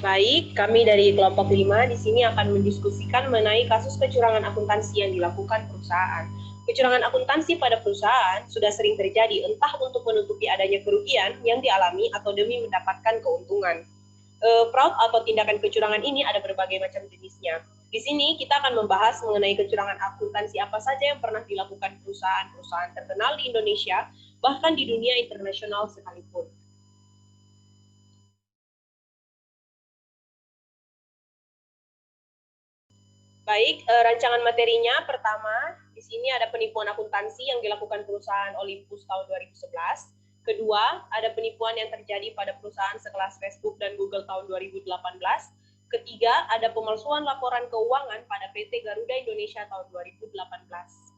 Baik, kami dari kelompok 5 di sini akan mendiskusikan mengenai kasus kecurangan akuntansi yang dilakukan perusahaan. Kecurangan akuntansi pada perusahaan sudah sering terjadi entah untuk menutupi adanya kerugian yang dialami atau demi mendapatkan keuntungan. Fraud atau tindakan kecurangan ini ada berbagai macam jenisnya. Di sini kita akan membahas mengenai kecurangan akuntansi apa saja yang pernah dilakukan perusahaan-perusahaan terkenal di Indonesia, bahkan di dunia internasional sekalipun. Baik, rancangan materinya pertama, di sini ada penipuan akuntansi yang dilakukan perusahaan Olympus tahun 2011. Kedua, ada penipuan yang terjadi pada perusahaan sekelas Facebook dan Google tahun 2018. Ketiga, ada pemalsuan laporan keuangan pada PT Garuda Indonesia tahun 2018.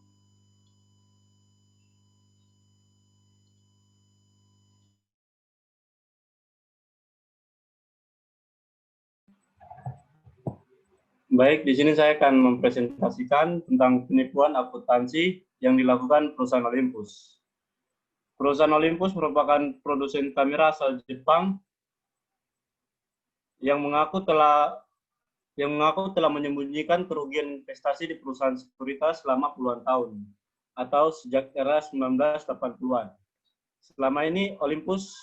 Baik, di sini saya akan mempresentasikan tentang penipuan akuntansi yang dilakukan perusahaan Olympus. Perusahaan Olympus merupakan produsen kamera asal Jepang yang mengaku telah menyembunyikan kerugian investasi di perusahaan sekuritas selama puluhan tahun atau sejak era 1980-an. Selama ini Olympus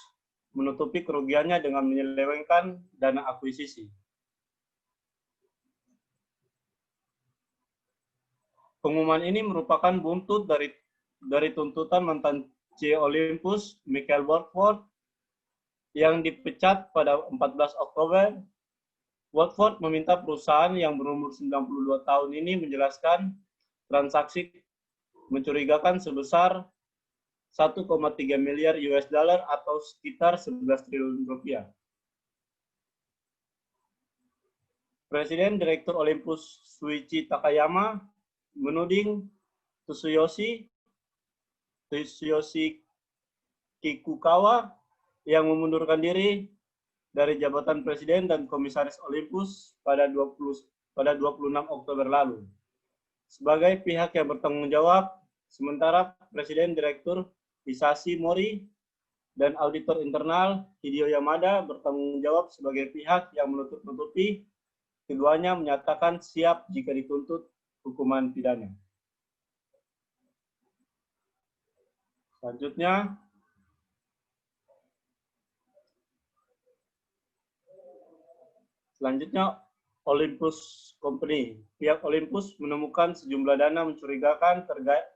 menutupi kerugiannya dengan menyelewengkan dana akuisisi. Pengumuman ini merupakan buntut dari tuntutan mantan CEO Olympus, Michael Watford, yang dipecat pada 14 Oktober. Watford meminta perusahaan yang berumur 92 tahun ini menjelaskan transaksi mencurigakan sebesar 1,3 miliar US dollar atau sekitar 11 triliun rupiah. Presiden Direktur Olympus Shuichi Takayama menuding Tsuyoshi Kikukawa yang memundurkan diri dari jabatan Presiden dan Komisaris Olympus pada 26 Oktober lalu. Sebagai pihak yang bertanggung jawab, sementara Presiden Direktur Hisashi Mori dan Auditor Internal Hideo Yamada bertanggung jawab sebagai pihak yang menutup-nutupi. Keduanya menyatakan siap jika dituntut hukuman pidana. Selanjutnya, Olympus Company. Pihak Olympus menemukan sejumlah dana mencurigakan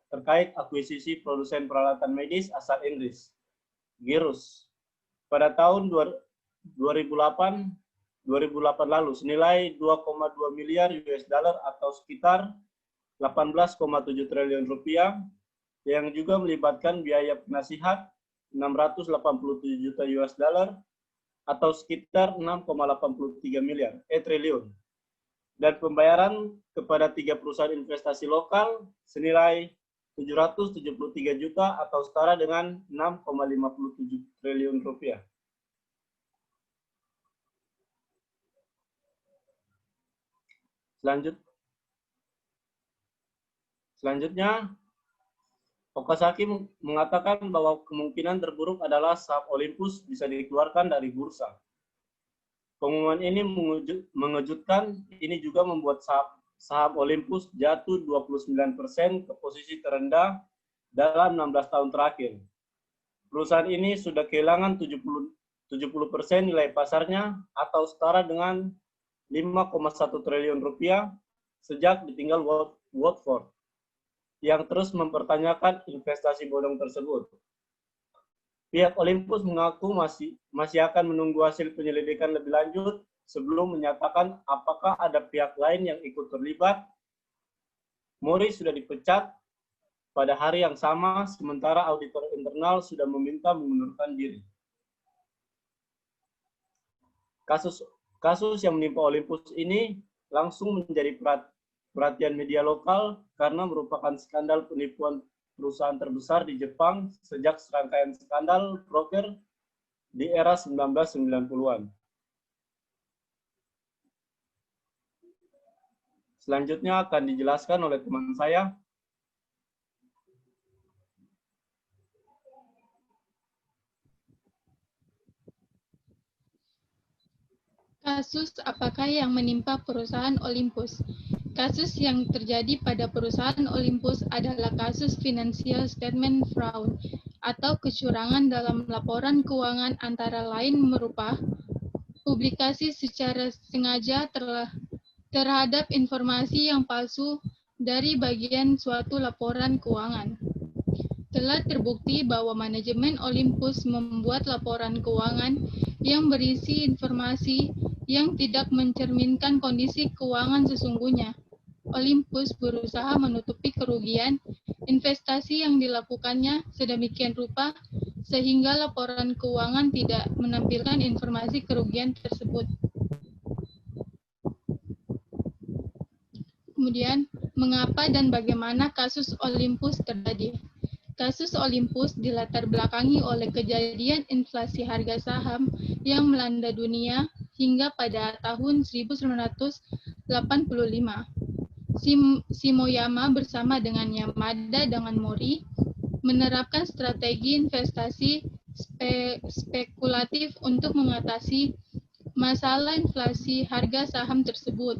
terkait akuisisi produsen peralatan medis asal Inggris, Girus, pada tahun 2008 lalu senilai 2,2 miliar US dollar atau sekitar 18,7 triliun rupiah yang juga melibatkan biaya penasihat 687 juta US dollar atau sekitar 6,83 triliun dan pembayaran kepada 3 perusahaan investasi lokal senilai 773 juta atau setara dengan 6,57 triliun rupiah. Selanjutnya, Okazaki mengatakan bahwa kemungkinan terburuk adalah saham Olympus bisa dikeluarkan dari bursa. Pengumuman ini mengejutkan, ini juga membuat saham Olympus jatuh 29% ke posisi terendah dalam 16 tahun terakhir. Perusahaan ini sudah kehilangan 70% nilai pasarnya atau setara dengan 5,1 triliun rupiah sejak ditinggal Watford yang terus mempertanyakan investasi bodong tersebut. Pihak Olympus mengaku masih akan menunggu hasil penyelidikan lebih lanjut sebelum menyatakan apakah ada pihak lain yang ikut terlibat. Mori sudah dipecat pada hari yang sama, sementara auditor internal sudah meminta mengundurkan diri. Kasus yang menimpa Olympus ini langsung menjadi perhatian media lokal karena merupakan skandal penipuan perusahaan terbesar di Jepang sejak serangkaian skandal broker di era 1990-an. Selanjutnya akan dijelaskan oleh teman saya. kasus apakah yang menimpa perusahaan Olympus? Kasus yang terjadi pada perusahaan Olympus adalah kasus financial statement fraud atau kecurangan dalam laporan keuangan, antara lain berupa publikasi secara sengaja terhadap informasi yang palsu dari bagian suatu laporan keuangan. Telah terbukti bahwa manajemen Olympus membuat laporan keuangan yang berisi informasi yang tidak mencerminkan kondisi keuangan sesungguhnya. Olympus berusaha menutupi kerugian investasi yang dilakukannya sedemikian rupa sehingga laporan keuangan tidak menampilkan informasi kerugian tersebut. Kemudian, mengapa dan bagaimana kasus Olympus terjadi? Kasus Olympus dilatar belakangi oleh kejadian inflasi harga saham yang melanda dunia hingga pada tahun 1985. Shimoyama bersama dengan Yamada dengan Mori menerapkan strategi investasi spekulatif untuk mengatasi masalah inflasi harga saham tersebut.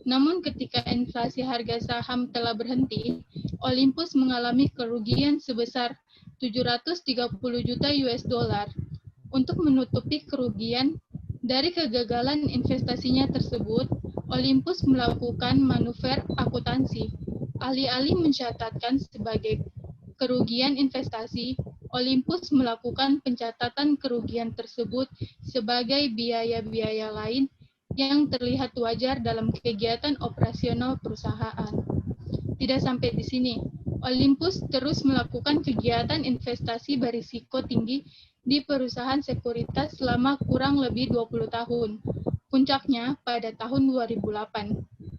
Namun ketika inflasi harga saham telah berhenti, Olympus mengalami kerugian sebesar 730 juta US dollar. Untuk menutupi kerugian dari kegagalan investasinya tersebut, Olympus melakukan manuver akuntansi. Alih-alih mencatatkan sebagai kerugian investasi, Olympus melakukan pencatatan kerugian tersebut sebagai biaya-biaya lain yang terlihat wajar dalam kegiatan operasional perusahaan. Tidak sampai di sini, Olympus terus melakukan kegiatan investasi berisiko tinggi di perusahaan sekuritas selama kurang lebih 20 tahun. Puncaknya pada tahun 2008,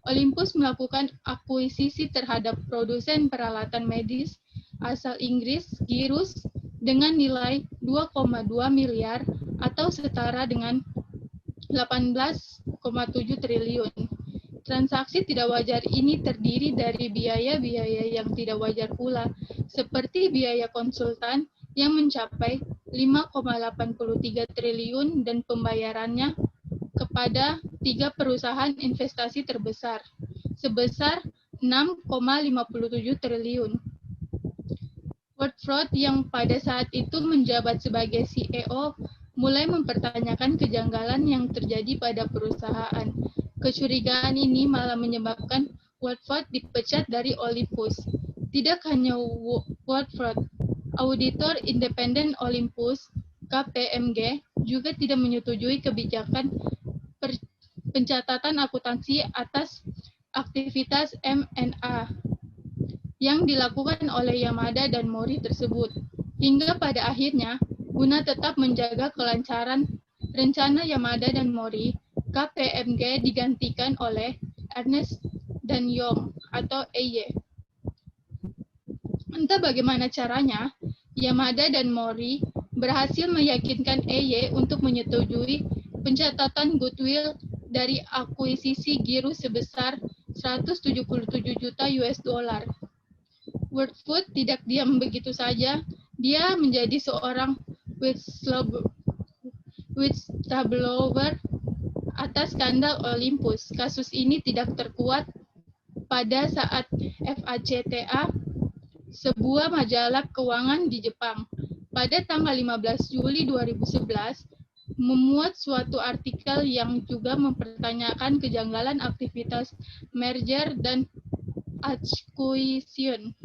Olympus melakukan akuisisi terhadap produsen peralatan medis asal Inggris, Girus, dengan nilai 2,2 miliar atau setara dengan 18,7 triliun. Transaksi tidak wajar ini terdiri dari biaya-biaya yang tidak wajar pula, seperti biaya konsultan yang mencapai 5,83 triliun dan pembayarannya kepada 3 perusahaan investasi terbesar, sebesar 6,57 triliun. Woodford yang pada saat itu menjabat sebagai CEO mulai mempertanyakan kejanggalan yang terjadi pada perusahaan. Kecurigaan ini malah menyebabkan Woodford dipecat dari Olympus. Tidak hanya Woodford, auditor independen Olympus, KPMG, juga tidak menyetujui kebijakan pencatatan akuntansi atas aktivitas M&A yang dilakukan oleh Yamada dan Mori tersebut. Hingga pada akhirnya, guna tetap menjaga kelancaran rencana Yamada dan Mori, KPMG digantikan oleh Ernst dan Young atau EY. Entah bagaimana caranya, Yamada dan Mori berhasil meyakinkan EY untuk menyetujui pencatatan goodwill dari akuisisi Girus sebesar 177 juta US dollar. Woodford tidak diam begitu saja. Dia menjadi seorang whistleblower atas skandal Olympus. Kasus ini tidak terkuat pada saat FACTA, sebuah majalah keuangan di Jepang, pada tanggal 15 Juli 2011, memuat suatu artikel yang juga mempertanyakan kejanggalan aktivitas merger dan acquisition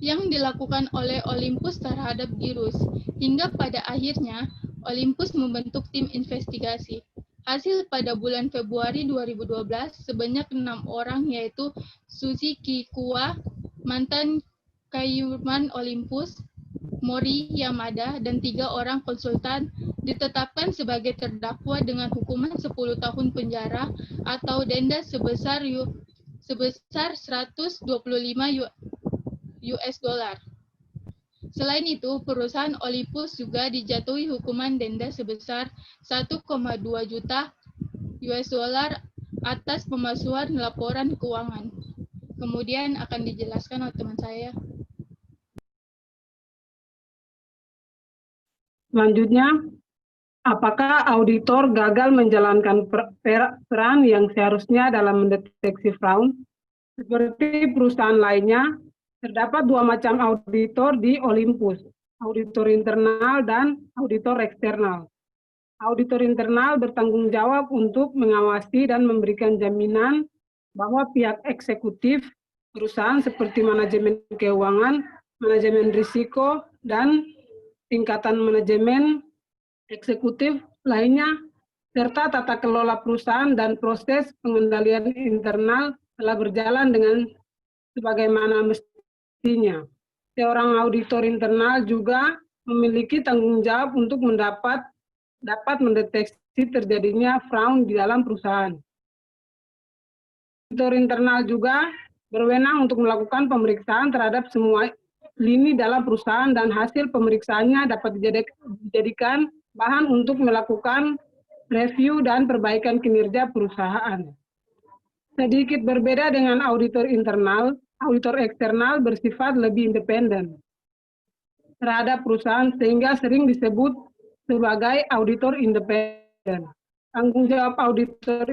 yang dilakukan oleh Olympus terhadap Girus, hingga pada akhirnya Olympus membentuk tim investigasi. Hasil pada bulan Februari 2012, sebanyak 6 orang yaitu Suzy Kikuwa, mantan Kaiman Olympus, Mori Yamada, dan 3 orang konsultan ditetapkan sebagai terdakwa dengan hukuman 10 tahun penjara atau denda sebesar 125 US dollar. Selain itu, perusahaan Olympus juga dijatuhi hukuman denda sebesar 1,2 juta US dollar atas pemalsuan laporan keuangan. Kemudian akan dijelaskan oleh teman saya. Selanjutnya, apakah auditor gagal menjalankan peran yang seharusnya dalam mendeteksi fraud? Seperti perusahaan lainnya, terdapat dua macam auditor di Olympus, auditor internal dan auditor eksternal. Auditor internal bertanggung jawab untuk mengawasi dan memberikan jaminan bahwa pihak eksekutif perusahaan seperti manajemen keuangan, manajemen risiko, dan tingkatan manajemen eksekutif lainnya, serta tata kelola perusahaan dan proses pengendalian internal telah berjalan dengan sebagaimana mestinya. Seorang auditor internal juga memiliki tanggung jawab untuk dapat mendeteksi terjadinya fraud di dalam perusahaan. Auditor internal juga berwenang untuk melakukan pemeriksaan terhadap semua lini dalam perusahaan dan hasil pemeriksaannya dapat dijadikan bahan untuk melakukan review dan perbaikan kinerja perusahaan. Sedikit berbeda dengan auditor internal, auditor eksternal bersifat lebih independen terhadap perusahaan sehingga sering disebut sebagai auditor independen. Tanggung jawab auditor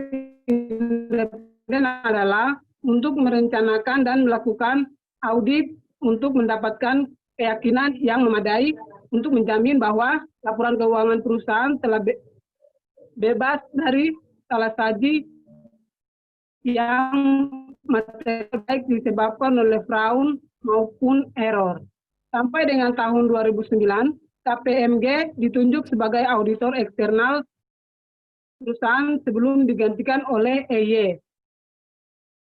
independen adalah untuk merencanakan dan melakukan audit untuk mendapatkan keyakinan yang memadai untuk menjamin bahwa laporan keuangan perusahaan telah bebas dari salah saji yang material baik disebabkan oleh fraud maupun error. Sampai dengan tahun 2009, KPMG ditunjuk sebagai auditor eksternal perusahaan sebelum digantikan oleh EY.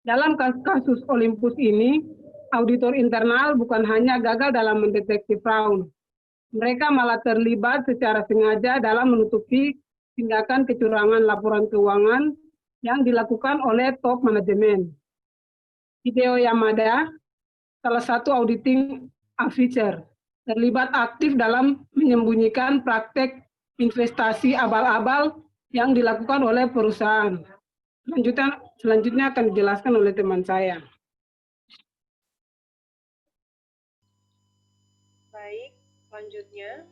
Dalam kasus Olympus ini, auditor internal bukan hanya gagal dalam mendeteksi fraud, mereka malah terlibat secara sengaja dalam menutupi tindakan kecurangan laporan keuangan yang dilakukan oleh top manajemen. Hideo Yamada, salah satu auditing officer, terlibat aktif dalam menyembunyikan praktek investasi abal-abal yang dilakukan oleh perusahaan. Selanjutnya akan dijelaskan oleh teman saya. Baik, selanjutnya.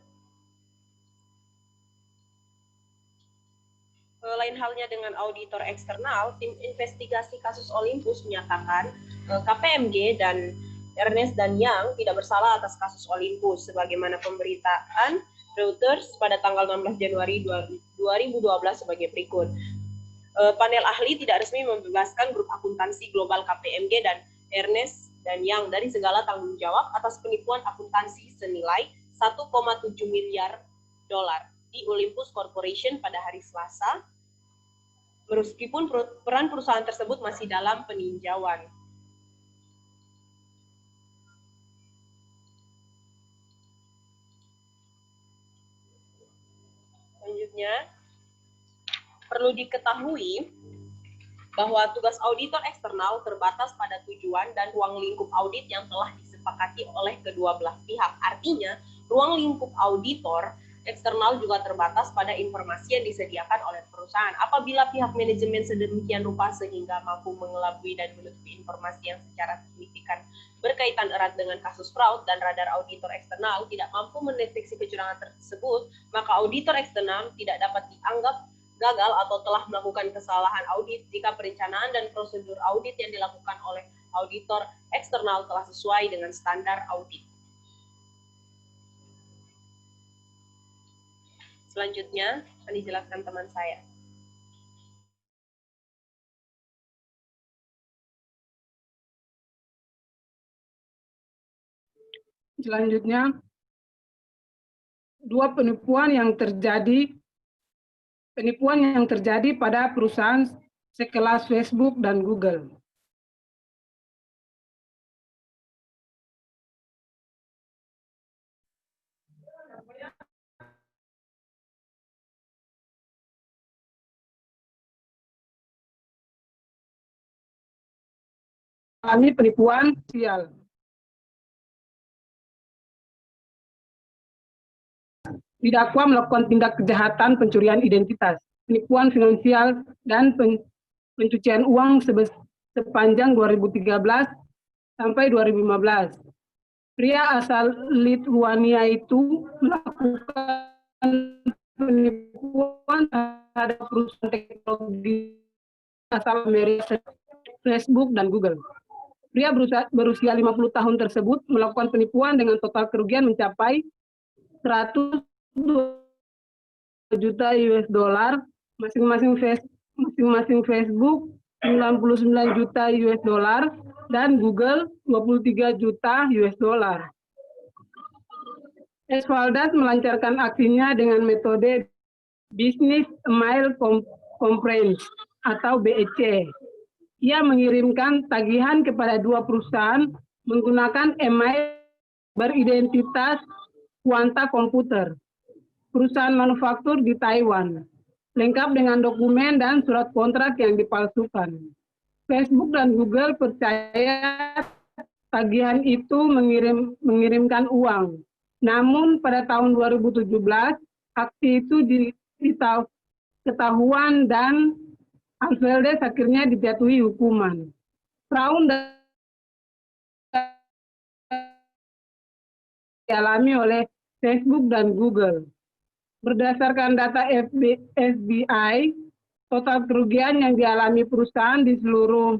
Lain halnya dengan auditor eksternal, tim investigasi kasus Olympus menyatakan KPMG dan Ernst & Young tidak bersalah atas kasus Olympus, sebagaimana pemberitaan Reuters pada tanggal 16 Januari 2012 sebagai berikut. Panel ahli tidak resmi membebaskan grup akuntansi global KPMG dan Ernst & Young dari segala tanggung jawab atas penipuan akuntansi senilai 1,7 miliar dolar di Olympus Corporation pada hari Selasa, meskipun peran perusahaan tersebut masih dalam peninjauan. Selanjutnya, perlu diketahui bahwa tugas auditor eksternal terbatas pada tujuan dan ruang lingkup audit yang telah disepakati oleh kedua belah pihak. Artinya, ruang lingkup auditor eksternal juga terbatas pada informasi yang disediakan oleh perusahaan. Apabila pihak manajemen sedemikian rupa sehingga mampu mengelabui dan menutupi informasi yang secara signifikan berkaitan erat dengan kasus fraud dan radar auditor eksternal tidak mampu mendeteksi kecurangan tersebut, maka auditor eksternal tidak dapat dianggap gagal atau telah melakukan kesalahan audit jika perencanaan dan prosedur audit yang dilakukan oleh auditor eksternal telah sesuai dengan standar audit. Selanjutnya akan dijelaskan teman saya. Selanjutnya, dua penipuan yang terjadi pada perusahaan sekelas Facebook dan Google. Alami penipuan sosial. Didakwa melakukan tindak kejahatan pencurian identitas, penipuan finansial, dan pencucian uang sepanjang 2013 sampai 2015. Pria asal Lithuania itu melakukan penipuan terhadap perusahaan teknologi asal Amerika, Facebook, dan Google. Pria berusia 50 tahun tersebut melakukan penipuan dengan total kerugian mencapai 100 juta US dollar, masing-masing Facebook 99 juta US dollar, dan Google 23 juta US dollar. Esvaldas melancarkan aksinya dengan metode Business Email Conference atau BEC. Ia mengirimkan tagihan kepada dua perusahaan menggunakan email beridentitas Quanta Computer, perusahaan manufaktur di Taiwan, lengkap dengan dokumen dan surat kontrak yang dipalsukan. Facebook dan Google percaya tagihan itu mengirimkan uang. Namun pada tahun 2017, aksi itu ketahuan dan Esvaldas akhirnya dijatuhi hukuman. Fraud dialami oleh Facebook dan Google. Berdasarkan data FBI, total kerugian yang dialami perusahaan di seluruh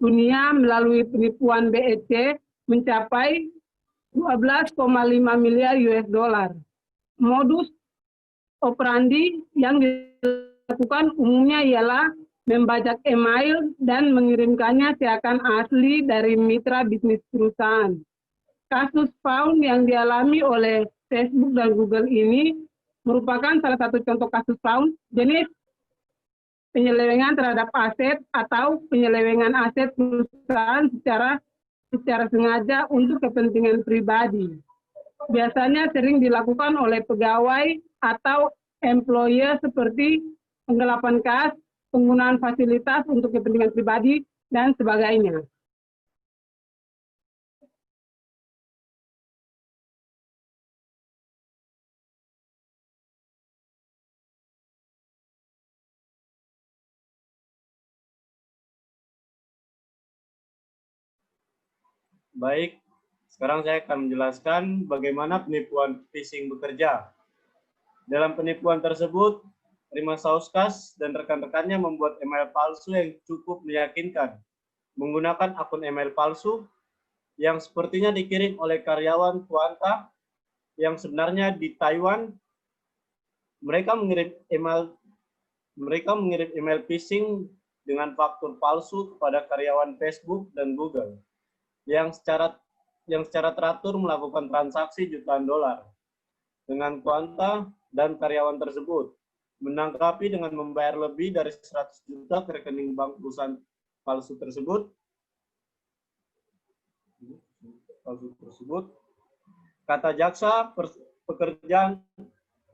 dunia melalui penipuan BEC mencapai 12,5 miliar US dollar. Modus operandi yang dilakukan umumnya ialah membajak email dan mengirimkannya seakan asli dari mitra bisnis perusahaan. Kasus fraud yang dialami oleh Facebook dan Google ini merupakan salah satu contoh kasus fraud jenis penyelewengan terhadap aset atau penyelewengan aset perusahaan secara sengaja untuk kepentingan pribadi. Biasanya sering dilakukan oleh pegawai atau employer seperti penggelapan kas, penggunaan fasilitas untuk kepentingan pribadi, dan sebagainya. Baik, sekarang saya akan menjelaskan bagaimana penipuan phishing bekerja. Dalam penipuan tersebut, Rimasauskas dan rekan-rekannya membuat email palsu yang cukup meyakinkan, menggunakan akun email palsu yang sepertinya dikirim oleh karyawan Quanta yang sebenarnya di Taiwan. Mereka mengirim email phishing dengan faktur palsu kepada karyawan Facebook dan Google yang secara teratur melakukan transaksi jutaan dolar dengan Quanta, dan karyawan tersebut menanggapi dengan membayar lebih dari 100 juta ke rekening bank perusahaan palsu tersebut. Kata jaksa, pekerjaan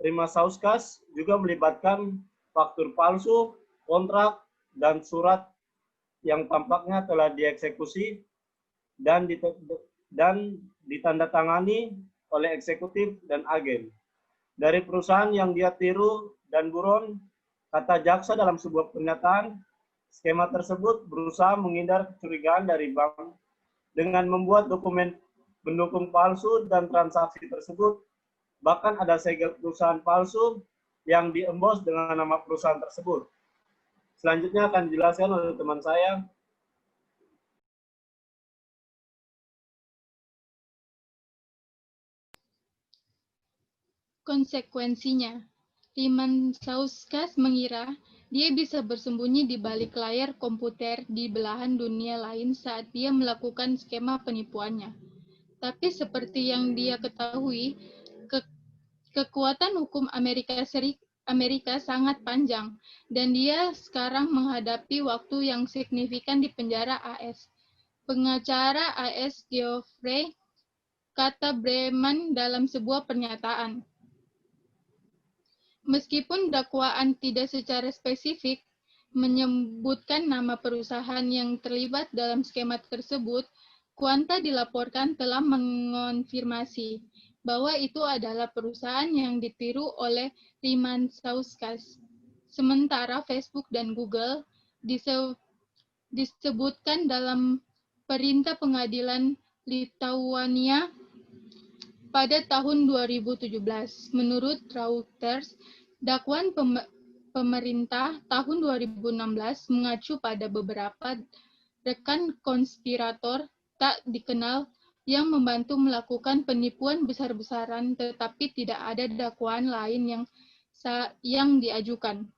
Rimasauskas juga melibatkan faktur palsu, kontrak, dan surat yang tampaknya telah dieksekusi dan ditandatangani oleh eksekutif dan agen dari perusahaan yang dia tiru dan buron. Kata jaksa dalam sebuah pernyataan, skema tersebut berusaha menghindar kecurigaan dari bank dengan membuat dokumen pendukung palsu dan transaksi tersebut. Bahkan ada segel perusahaan palsu yang diembos dengan nama perusahaan tersebut. Selanjutnya akan dijelaskan oleh teman saya. Konsekuensinya, Rimasauskas mengira dia bisa bersembunyi di balik layar komputer di belahan dunia lain saat dia melakukan skema penipuannya. Tapi seperti yang dia ketahui, kekuatan hukum Amerika sangat panjang, dan dia sekarang menghadapi waktu yang signifikan di penjara AS. Pengacara AS Geoffrey kata Breman dalam sebuah pernyataan. Meskipun dakwaan tidak secara spesifik menyebutkan nama perusahaan yang terlibat dalam skema tersebut, Quanta dilaporkan telah mengonfirmasi bahwa itu adalah perusahaan yang ditiru oleh Rimasauskas. Sementara Facebook dan Google disebutkan dalam perintah pengadilan Lithuania pada tahun 2017. Menurut Reuters, dakwaan pemerintah tahun 2016 mengacu pada beberapa rekan konspirator tak dikenal yang membantu melakukan penipuan besar-besaran, tetapi tidak ada dakwaan lain yang diajukan.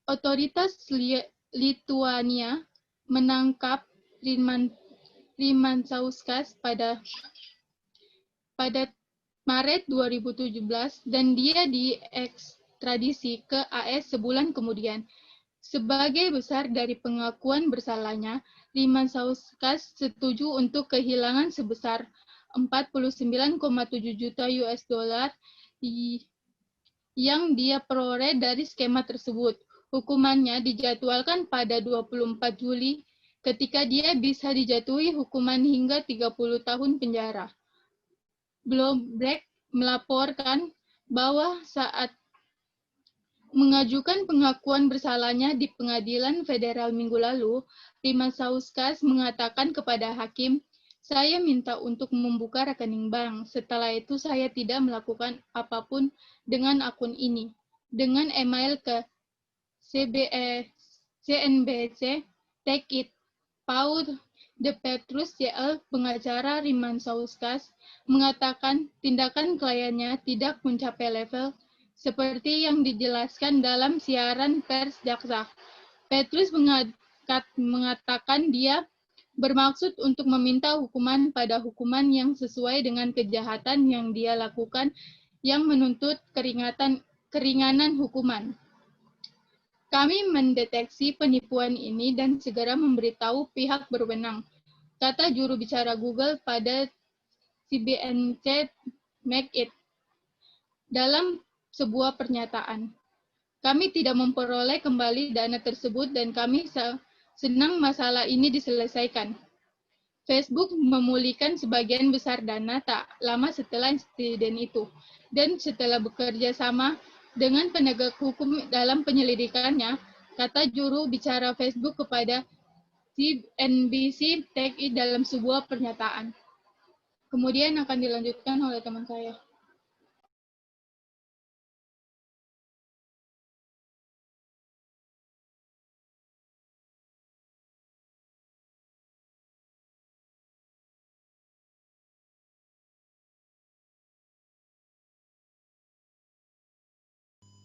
Otoritas Lituania menangkap Rymantauskas pada Maret 2017 dan dia diekstradisi ke AS sebulan kemudian. Sebagai besar dari pengakuan bersalahnya, Rymantauskas setuju untuk kehilangan sebesar 49,7 juta US dollar yang dia peroleh dari skema tersebut. Hukumannya dijadwalkan pada 24 Juli ketika dia bisa dijatuhi hukuman hingga 30 tahun penjara. Bloomberg melaporkan bahwa saat mengajukan pengakuan bersalahnya di pengadilan federal minggu lalu, Rymantauskas mengatakan kepada hakim, "Saya minta untuk membuka rekening bank. Setelah itu saya tidak melakukan apapun dengan akun ini." Dengan email ke CNBC, Take It, Paul de Petrus JL, pengacara Rymantauskas, mengatakan tindakan kliennya tidak mencapai level seperti yang dijelaskan dalam siaran pers jaksa. Petrus mengatakan dia bermaksud untuk meminta hukuman pada hukuman yang sesuai dengan kejahatan yang dia lakukan yang menuntut keringanan hukuman. "Kami mendeteksi penipuan ini dan segera memberitahu pihak berwenang," kata juru bicara Google pada CNBC Make It dalam sebuah pernyataan. "Kami tidak memperoleh kembali dana tersebut dan kami senang masalah ini diselesaikan." Facebook memulihkan sebagian besar dana tak lama setelah insiden itu, dan setelah bekerja sama dengan penegak hukum dalam penyelidikannya, kata juru bicara Facebook kepada CNBC Take It dalam sebuah pernyataan. Kemudian akan dilanjutkan oleh teman saya.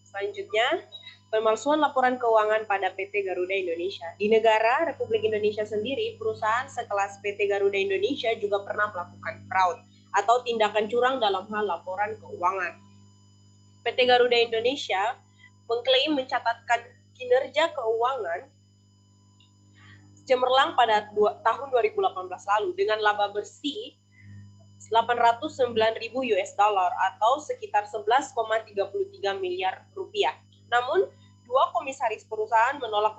Selanjutnya, pemalsuan laporan keuangan pada PT Garuda Indonesia. Di negara Republik Indonesia sendiri, perusahaan sekelas PT Garuda Indonesia juga pernah melakukan fraud atau tindakan curang dalam hal laporan keuangan. PT Garuda Indonesia mengklaim mencatatkan kinerja keuangan cemerlang pada tahun 2018 lalu dengan laba bersih 809.000 US dollar atau sekitar 11,33 miliar rupiah. Namun, dua komisaris perusahaan menolak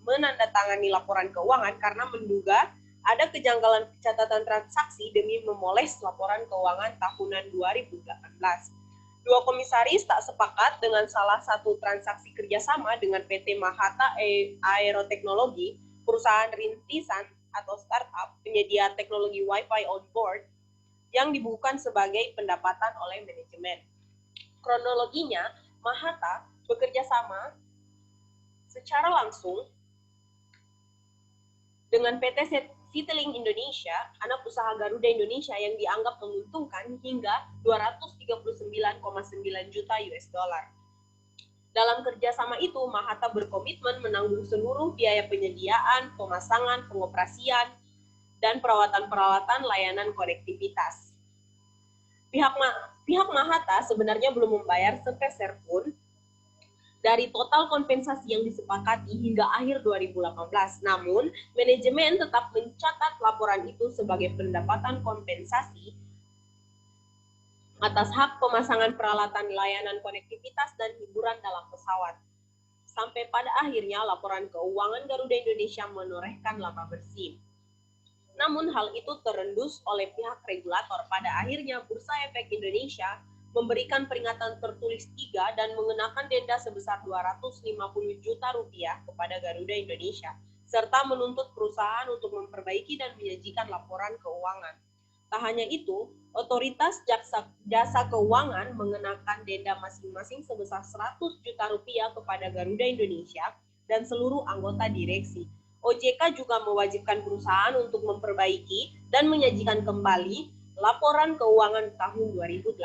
menandatangani laporan keuangan karena menduga ada kejanggalan catatan transaksi demi memoles laporan keuangan tahunan 2018. Dua komisaris tak sepakat dengan salah satu transaksi kerjasama dengan PT Mahata Aeroteknologi, perusahaan rintisan atau startup penyedia teknologi Wi-Fi on board, yang dibukukan sebagai pendapatan oleh manajemen. Kronologinya, Mahata bekerja sama secara langsung dengan PT Citylink Indonesia, anak usaha Garuda Indonesia yang dianggap menguntungkan hingga 239,9 juta US dollar. Dalam kerjasama itu, Mahata berkomitmen menanggung seluruh biaya penyediaan, pemasangan, pengoperasian, dan perawatan-perawatan layanan konektivitas. Pihak Mahata sebenarnya belum membayar sepeser pun dari total kompensasi yang disepakati hingga akhir 2018. Namun, manajemen tetap mencatat laporan itu sebagai pendapatan kompensasi atas hak pemasangan peralatan layanan konektivitas dan hiburan dalam pesawat. Sampai pada akhirnya laporan keuangan Garuda Indonesia menorehkan laba bersih. Namun hal itu terendus oleh pihak regulator. Pada akhirnya Bursa Efek Indonesia memberikan peringatan tertulis 3 dan mengenakan denda sebesar 250 juta rupiah kepada Garuda Indonesia, serta menuntut perusahaan untuk memperbaiki dan menyajikan laporan keuangan. Tak hanya itu, otoritas jasa keuangan mengenakan denda masing-masing sebesar 100 juta rupiah kepada Garuda Indonesia dan seluruh anggota direksi. OJK juga mewajibkan perusahaan untuk memperbaiki dan menyajikan kembali laporan keuangan tahun 2018.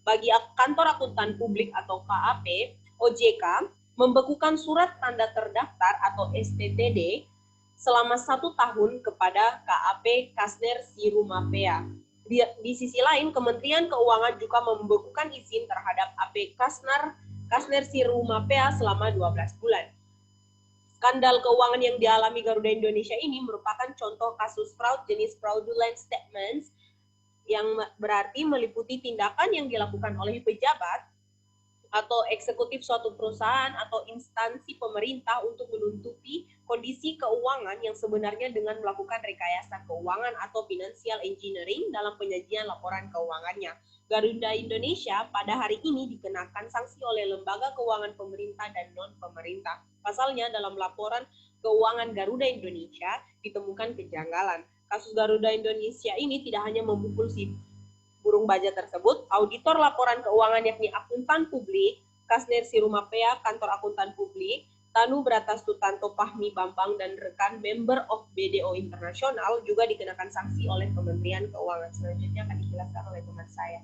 Bagi kantor akuntan publik atau KAP, OJK membekukan surat tanda terdaftar atau STTD selama 1 tahun kepada KAP Kasner Sirumapea. Di sisi lain, Kementerian Keuangan juga membekukan izin terhadap AP Kasner Sirumapea selama 12 bulan. Skandal keuangan yang dialami Garuda Indonesia ini merupakan contoh kasus fraud jenis fraudulent statements yang berarti meliputi tindakan yang dilakukan oleh pejabat atau eksekutif suatu perusahaan atau instansi pemerintah untuk menutupi kondisi keuangan yang sebenarnya dengan melakukan rekayasa keuangan atau financial engineering dalam penyajian laporan keuangannya. Garuda Indonesia pada hari ini dikenakan sanksi oleh lembaga keuangan pemerintah dan non-pemerintah. Pasalnya, dalam laporan keuangan Garuda Indonesia ditemukan kejanggalan. Kasus Garuda Indonesia ini tidak hanya memukul si burung baja tersebut, auditor laporan keuangan yakni akuntan publik, Kasner Sirumapea, kantor akuntan publik, Tanu Bratastutanto Pahmi Bambang, dan rekan member of BDO Internasional juga dikenakan sanksi oleh Kementerian Keuangan. Selanjutnya akan dijelaskan oleh teman saya.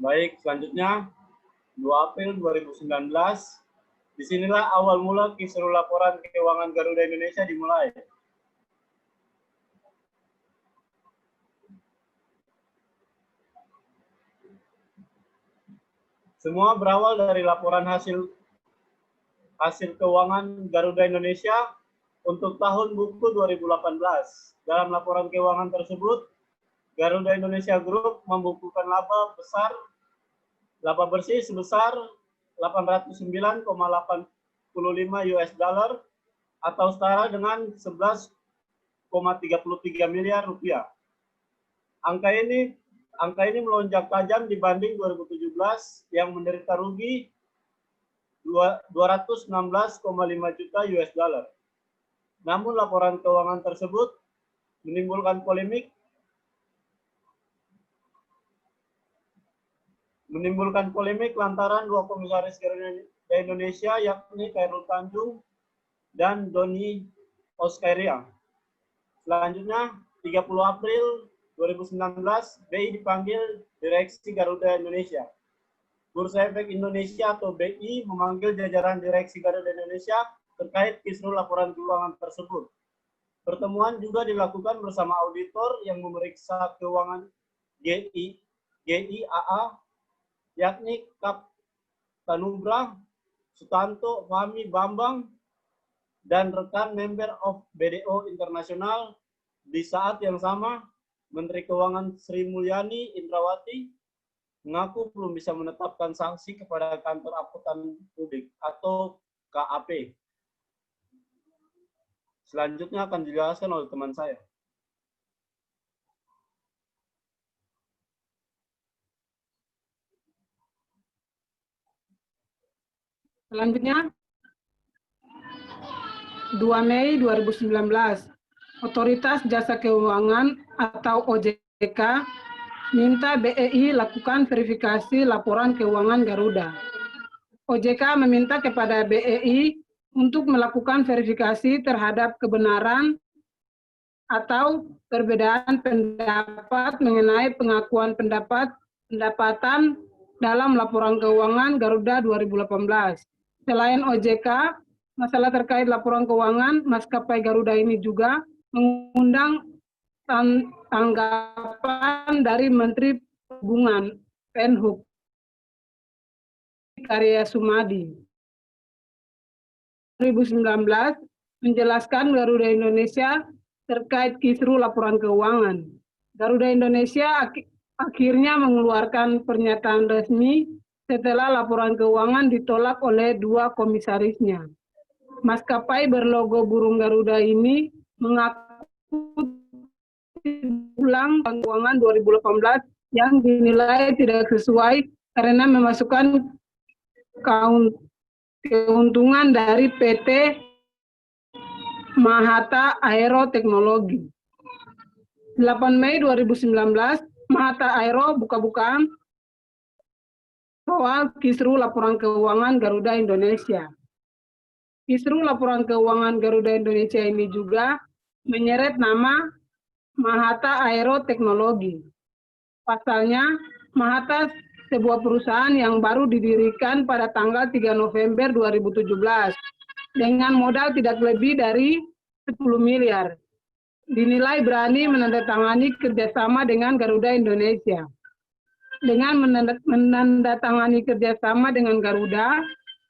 Baik, selanjutnya 2 April 2019, disinilah awal mula kisru laporan keuangan Garuda Indonesia dimulai. Semua berawal dari laporan hasil keuangan Garuda Indonesia untuk tahun buku 2018. Dalam laporan keuangan tersebut, Garuda Indonesia Group membukukan laba bersih sebesar 809,85 US dollar atau setara dengan 11,33 miliar rupiah. Angka ini melonjak tajam dibanding 2017 yang menderita rugi 216,5 juta US dollar. Namun laporan keuangan tersebut menimbulkan polemik lantaran dua komisaris Garuda Indonesia yakni Khairul Tanjung dan Doni Oskaria. Selanjutnya 30 April 2019 BI dipanggil Direksi Garuda Indonesia. Bursa Efek Indonesia atau BI memanggil jajaran Direksi Garuda Indonesia terkait kisru laporan keuangan tersebut. Pertemuan juga dilakukan bersama auditor yang memeriksa keuangan GIAA yakni Kap Tanubra, Sutanto, Fahmi Bambang, dan rekan member of BDO Internasional. Di saat yang sama, Menteri Keuangan Sri Mulyani Indrawati mengaku belum bisa menetapkan sanksi kepada kantor akuntan publik atau KAP. Selanjutnya akan dijelaskan oleh teman saya. Selanjutnya, 2 Mei 2019, Otoritas Jasa Keuangan atau OJK minta BEI lakukan verifikasi laporan keuangan Garuda. OJK meminta kepada BEI untuk melakukan verifikasi terhadap kebenaran atau perbedaan pendapat mengenai pengakuan pendapatan dalam laporan keuangan Garuda 2018. Selain OJK, masalah terkait laporan keuangan maskapai Garuda ini juga mengundang tanggapan dari Menteri Perhubungan Menhub Karya Sumadi. menjelaskan Garuda Indonesia terkait kisru laporan keuangan. Garuda Indonesia akhirnya mengeluarkan pernyataan resmi setelah laporan keuangan ditolak oleh 2 komisarisnya. Maskapai berlogo burung Garuda ini mengaku ulang keuangan 2018 yang dinilai tidak sesuai karena memasukkan keuntungan dari PT Mahata Aero Teknologi. 8 Mei 2019, Mahata Aero buka-bukaan soal kisru laporan keuangan Garuda Indonesia. Kisru laporan keuangan Garuda Indonesia ini juga menyeret nama Mahata Aero Teknologi. Pasalnya, Mahata sebuah perusahaan yang baru didirikan pada tanggal 3 November 2017 dengan modal tidak lebih dari 10 miliar. Dinilai berani menandatangani kerjasama dengan Garuda Indonesia. Dengan menandatangani kerjasama dengan Garuda,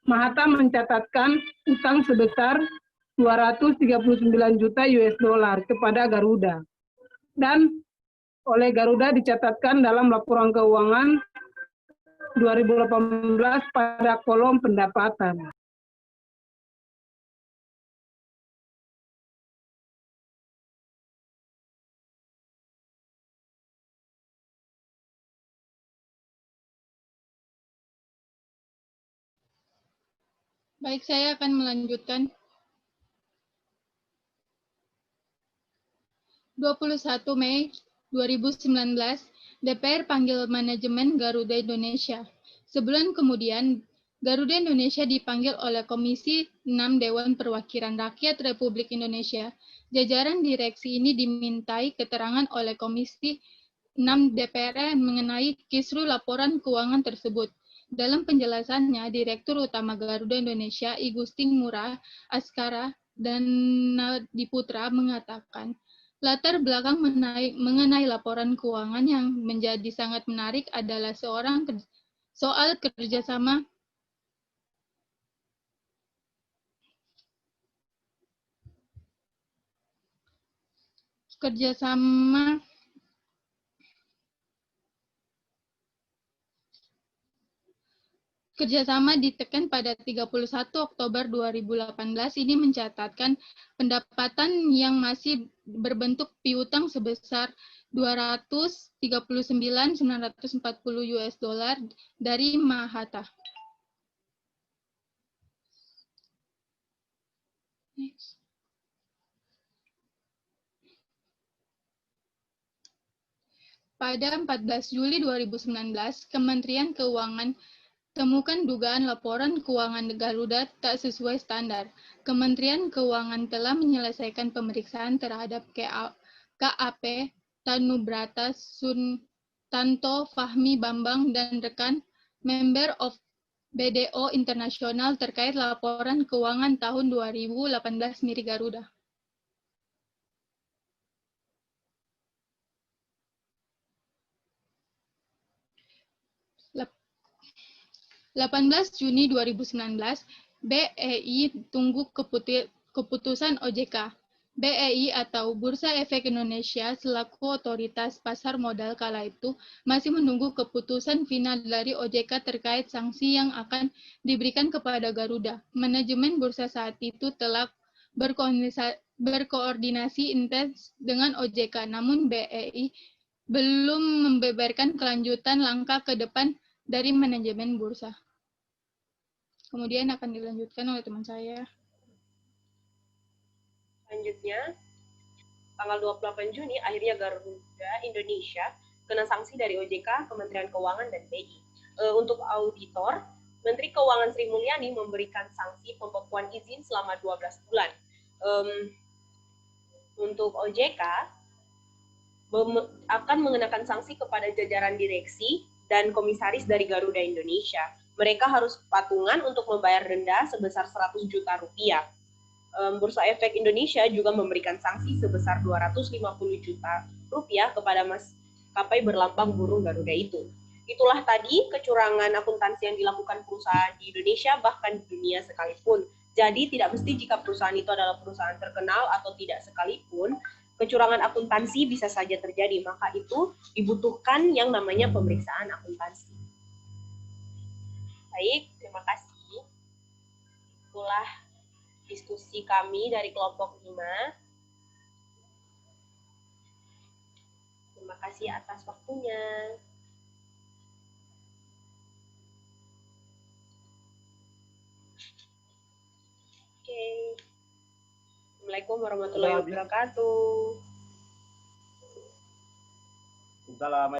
Mahata mencatatkan utang sebesar 239 juta US dollar kepada Garuda. Dan oleh Garuda dicatatkan dalam laporan keuangan 2018 pada kolom pendapatan. Baik, saya akan melanjutkan. 21 Mei 2019, DPR panggil manajemen Garuda Indonesia. Sebulan kemudian, Garuda Indonesia dipanggil oleh Komisi 6 Dewan Perwakilan Rakyat Republik Indonesia. Jajaran direksi ini dimintai keterangan oleh Komisi 6 DPR mengenai kisru laporan keuangan tersebut. Dalam penjelasannya, Direktur Utama Garuda Indonesia, I Gusti Ngurah Askara dan Nadiputra mengatakan, latar belakang mengenai laporan keuangan yang menjadi sangat menarik adalah soal kerjasama ditekan pada 31 Oktober 2018 ini mencatatkan pendapatan yang masih berbentuk piutang sebesar 239.940 US dollar dari Mahata. Pada 14 Juli 2019, Kementerian Keuangan temukan dugaan laporan keuangan Garuda tak sesuai standar. Kementerian Keuangan telah menyelesaikan pemeriksaan terhadap KAP Tanubrata Suntanto Fahmi Bambang dan rekan member of BDO Internasional terkait laporan keuangan tahun 2018 milik Garuda. 18 Juni 2019, BEI tunggu keputusan OJK. BEI atau Bursa Efek Indonesia selaku otoritas pasar modal kala itu masih menunggu keputusan final dari OJK terkait sanksi yang akan diberikan kepada Garuda. Manajemen bursa saat itu telah berkoordinasi intens dengan OJK, namun BEI belum membeberkan kelanjutan langkah ke depan dari manajemen bursa. Kemudian akan dilanjutkan oleh teman saya. Selanjutnya, tanggal 28 Juni, akhirnya Garuda Indonesia kena sanksi dari OJK, Kementerian Keuangan, dan BI. Untuk auditor, Menteri Keuangan Sri Mulyani memberikan sanksi pembekuan izin selama 12 bulan. Untuk OJK, akan mengenakan sanksi kepada jajaran direksi dan komisaris dari Garuda Indonesia. Mereka harus patungan untuk membayar denda sebesar 100 juta rupiah. Bursa Efek Indonesia juga memberikan sanksi sebesar 250 juta rupiah kepada maskapai berlambang burung Garuda itu. Itulah tadi kecurangan akuntansi yang dilakukan perusahaan di Indonesia, bahkan di dunia sekalipun. Jadi tidak mesti jika perusahaan itu adalah perusahaan terkenal atau tidak sekalipun, kecurangan akuntansi bisa saja terjadi, maka itu dibutuhkan yang namanya pemeriksaan akuntansi. Baik, terima kasih. Itulah diskusi kami dari kelompok 5. Terima kasih atas waktunya. Oke. Assalamualaikum warahmatullahi wabarakatuh. Salam.